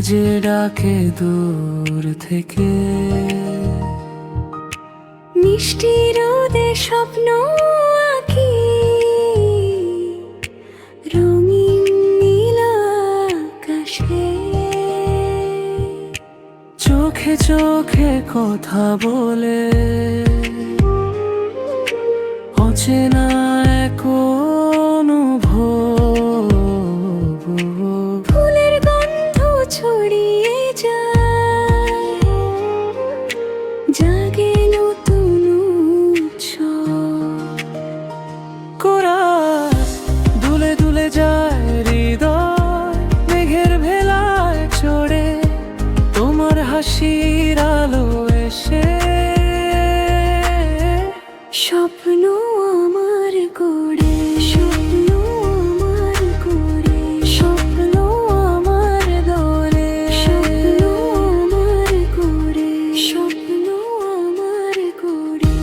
যে ডাকে দূর থেকে, মিষ্টি রোদে স্বপ্ন আঁকি, রঙিন নীল আকাশে। চোখে চোখে কথা বলে, অচেনা এক অনুভব। ফুলের গন্ধ ছড়িয়ে যায়, জাগে নতুন উৎসব। কোরাস দুলে দুলে যায় হৃদয়, মেঘের ভেলায় চড়ে তোমার হাসির আলো এসে। স্বপ্ন আমার গড়ে, স্বপ্ন আমার গড়ে, স্বপ্ন আমার দোলে, স্বপ্ন আমার গড়ে, স্বপ্ন আমার গড়ে।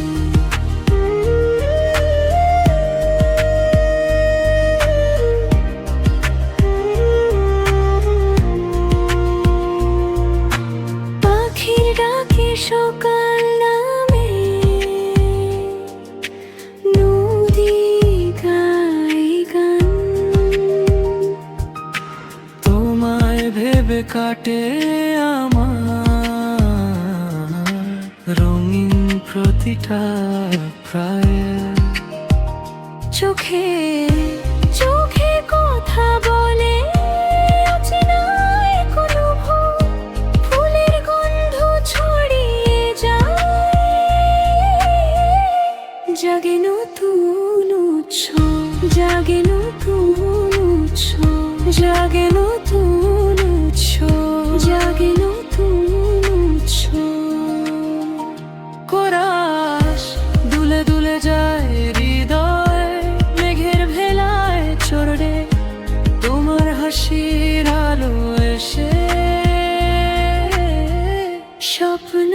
পাখির ডাকে সকাল নামে, নদী গায় গান। তোমায় ভেবে কাটে আমার রঙিন প্রতিটা প্রায়। চোখে চোখে কথা বলে, অচেনা এক অনুভব। ফুলের গন্ধ ছড়িয়ে যায়, জাগে নতুন উৎসব, জাগে নতুন উৎসব, জাগে নতুন উৎসব, জাগে নতুন উৎসব। কোরাস দুলে দুলে যায় হৃদয়, মেঘের ভেলায় চড়ে তোমার হাসির আলো এসে। স্বপ্ন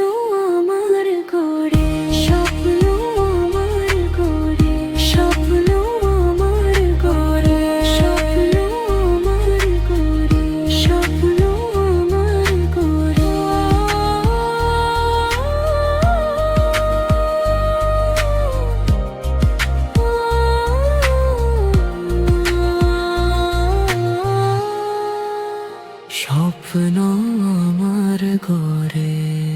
আমার গড়ে, স্বপ্ন আমার গড়ে, স্বপ্ন আমার গড়ে, স্বপ্ন আমার গড়ে, স্বপ্ন আমার গড়ে। স্বপ্ন আমার গড়ে।